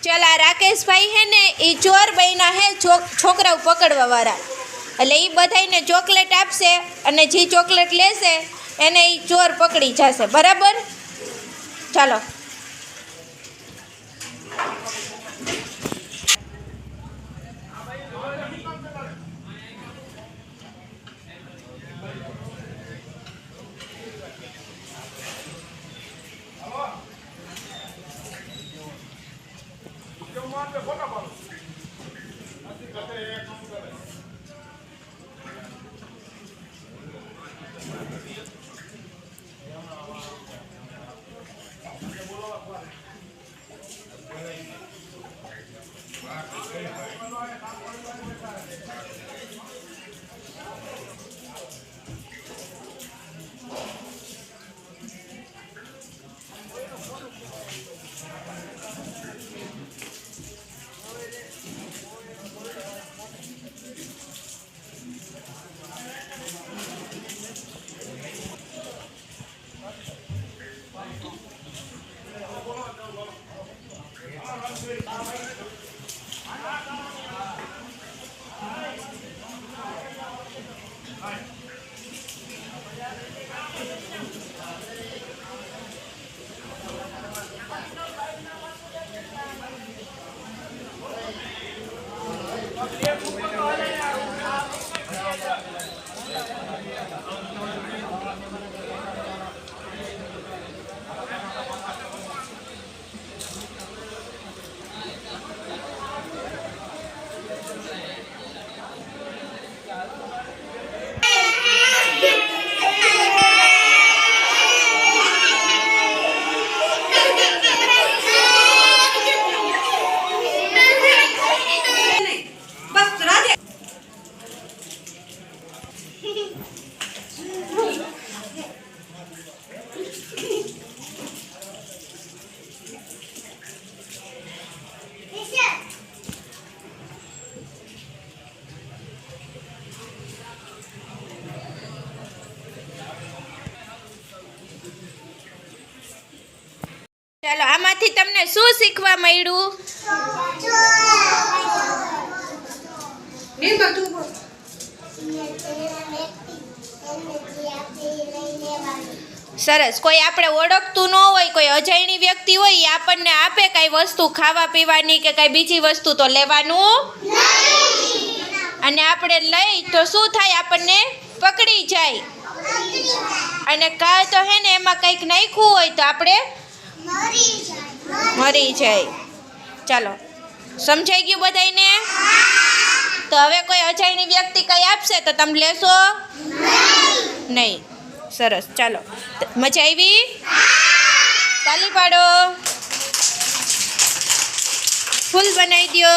चल आ राकेश भाई है ने ई चोर बन्या है छोकरा पकड़वा वाला એટલે ઈ બધાયને ચોકલેટ આપશે અને જે ચોકલેટ લેશે એને ઈ ચોર પકડી જશે બરાબર ચાલો ચાલો આમાંથી તમને શું શીખવા મળ્યું સરસ કોઈ આપણે ઓળખતું ન હોય કોઈ અજાણી વ્યક્તિ હોય એ આપણને આપે કઈ વસ્તુ ખાવા પીવાની કે કઈ બીજી વસ્તુ તો લેવાનું અને આપણે લઈ તો શું થાય આપણને પકડી જાય અને કાં તો હે ને એમાં કંઈક નાખ્યું હોય તો આપણે મરી જાય ચાલો સમજાઈ ગયું બધાયને તો હવે કોઈ અજાણી વ્યક્તિ કંઈ આપશે તો તમે લેશો નહીં સરસ ચાલો મજા આવી તાલી પાડો ફૂલ બનાવી દો